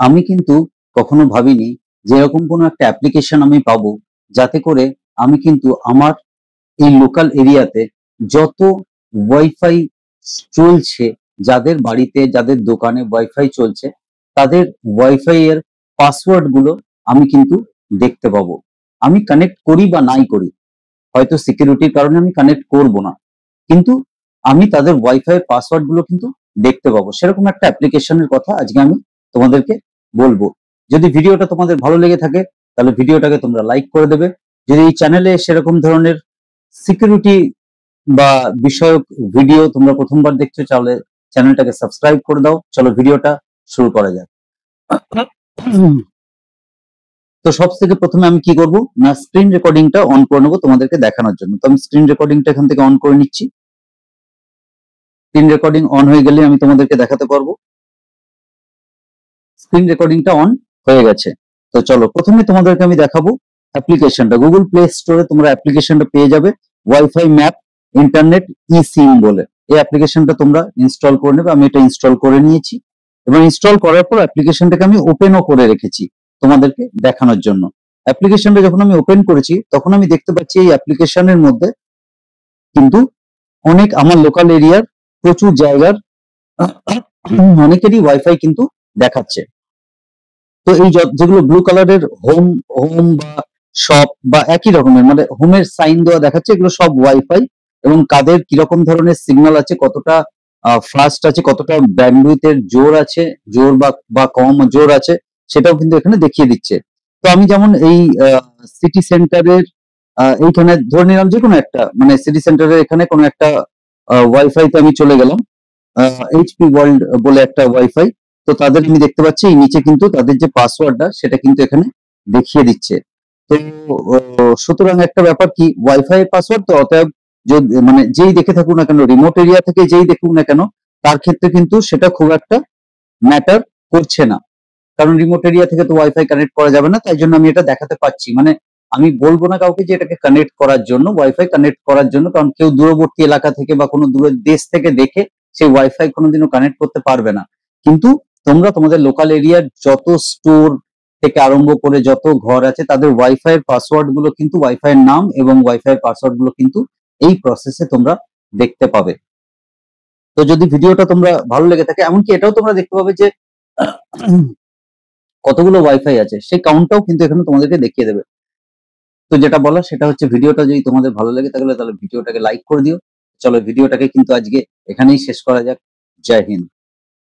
আমি কিন্তু কখনো ভাবিনি যে এরকম কোনো একটা অ্যাপ্লিকেশন আমি পাবো, যাতে করে আমি কিন্তু আমার এই লোকাল এরিয়াতে যত ওয়াইফাই চলছে, যাদের বাড়িতে যাদের দোকানে ওয়াইফাই চলছে, তাদের ওয়াইফাই এর পাসওয়ার্ড গুলো আমি কিন্তু দেখতে পাবো। আমি কানেক্ট করি বা নাই করি, হয়তো সিকিউরিটির কারণে আমি কানেক্ট করব না, কিন্তু আমি তাদের ওয়াইফাই এর পাসওয়ার্ড গুলো কিন্তু দেখতে পাবো। সেরকম একটা অ্যাপ্লিকেশনের কথা আজকে আমি তোমাদেরকে বলবো। যদি ভিডিওটা তোমাদের ভালো লেগে থাকে, তাহলে ভিডিওটাকে তোমরা লাইক করে দেবে। যদি এই চ্যানেলে সেরকম ধরনের সিকিউরিটি বা বিষয়ক ভিডিও তোমরা প্রথমবার দেখছো, তাহলে চ্যানেলটাকে সাবস্ক্রাইব করে দাও। চলো ভিডিওটা শুরু করা যাক। তো সব থেকে প্রথমে আমি কি করব না, স্ক্রিন রেকর্ডিংটা অন করে নেবো তোমাদেরকে দেখানোর জন্য। তো আমি স্ক্রিন রেকর্ডিংটা এখান থেকে অন করে নিচ্ছি। স্ক্রিন রেকর্ডিং অন হয়ে গেলে আমি তোমাদেরকে দেখাতে পারবো। স্ক্রিন রেকর্ডিংটা অন হয়ে গেছে। তো চলো প্রথমে তোমাদেরকে আমি দেখাবো অ্যাপ্লিকেশনটা। গুগল প্লে স্টোরে তোমরা অ্যাপ্লিকেশনটা পেয়ে যাবে, ওয়াইফাই ম্যাপ ইন্টারনেট ই সিম বলে। এই অ্যাপ্লিকেশনটা তোমরা ইনস্টল করে নেবে। আমি এটা ইনস্টল করে নিয়েছি এবং ইনস্টল করার পর অ্যাপ্লিকেশনটাকে আমি ওপেনও করে রেখেছি তোমাদেরকে দেখানোর জন্য। অ্যাপ্লিকেশনটা যখন আমি ওপেন করেছি, তখন আমি দেখতে পাচ্ছি এই অ্যাপ্লিকেশনের মধ্যে কিন্তু অনেক আমার লোকাল এরিয়ার প্রচুর জায়গার অনেকেরই ওয়াইফাই কিন্তু দেখাচ্ছে। তো এই যেগুলো ব্লু কালারের হোম হোম বা শপ বা একই রকমের, মানে হোমের সাইন দেওয়া দেখাচ্ছে, এগুলো সব ওয়াইফাই। এবং কাদের কিরকম ধরনের সিগন্যাল আছে, কতটা ফাস্ট আছে, কতটা ব্যান্ডউইথের জোর আছে, জোর বা কম জোর আছে, সেটাও কিন্তু এখানে দেখিয়ে দিচ্ছে। তো আমি যেমন এই সিটি সেন্টারের এইখানে ধরে নিলাম যে কোনো একটা, মানে সিটি সেন্টারের এখানে কোনো একটা ওয়াইফাই তে আমি চলে গেলাম, এইচপি ওয়ার্ল্ড বলে একটা ওয়াইফাই। তো তাদের আমি দেখতে পাচ্ছি এই নিচে কিন্তু তাদের যে পাসওয়ার্ডটা সেটা কিন্তু এখানে দেখিয়ে দিচ্ছে। তো সুতরাং একটা ব্যাপার কি, ওয়াইফাই পাসওয়ার্ড তো অতএব মানে যেই দেখে থাকুক না কেন, রিমোট এরিয়া থেকে যেই দেখুক না কেন, তার ক্ষেত্রে কিন্তু সেটা খুব একটা ম্যাটার করছে না। কারণ রিমোট এরিয়া থেকে তো ওয়াইফাই কানেক্ট করা যাবে না, তাই জন্য আমি এটা দেখাতে পাচ্ছি। মানে আমি বলবো না কাউকে যে এটাকে কানেক্ট করার জন্য, ওয়াইফাই কানেক্ট করার জন্য, কারণ কেউ দূরবর্তী এলাকা থেকে বা কোনো দূরের দেশ থেকে দেখে সেই ওয়াইফাই কোনোদিনও কানেক্ট করতে পারবে না। কিন্তু তোমরা তোমাদের লোকাল এরিয়ার যত স্টোর থেকে আরম্ভ করে যত ঘর আছে, তাদের ওয়াইফাই এর পাসওয়ার্ড গুলো কিন্তু, ওয়াইফাই এর নাম এবং ওয়াইফাই এর পাসওয়ার্ড গুলো কিন্তু এই প্রসেসে তোমরা দেখতে পাবে। তো যদি ভিডিওটা তোমরা ভালো লেগে থাকে, এমনকি এটাও তোমরা দেখতে পাবে যে কতগুলো ওয়াইফাই আছে, সেই কাউন্টটাও কিন্তু এখানে তোমাদেরকে দেখিয়ে দেবে। তো যেটা বলা সেটা হচ্ছে, ভিডিওটা যদি তোমাদের ভালো লাগে তাহলে ভিডিওটাকে লাইক করে দিও। চলো ভিডিওটাকে কিন্তু আজকে এখানেই শেষ করা যাক। জয় হিন্দ।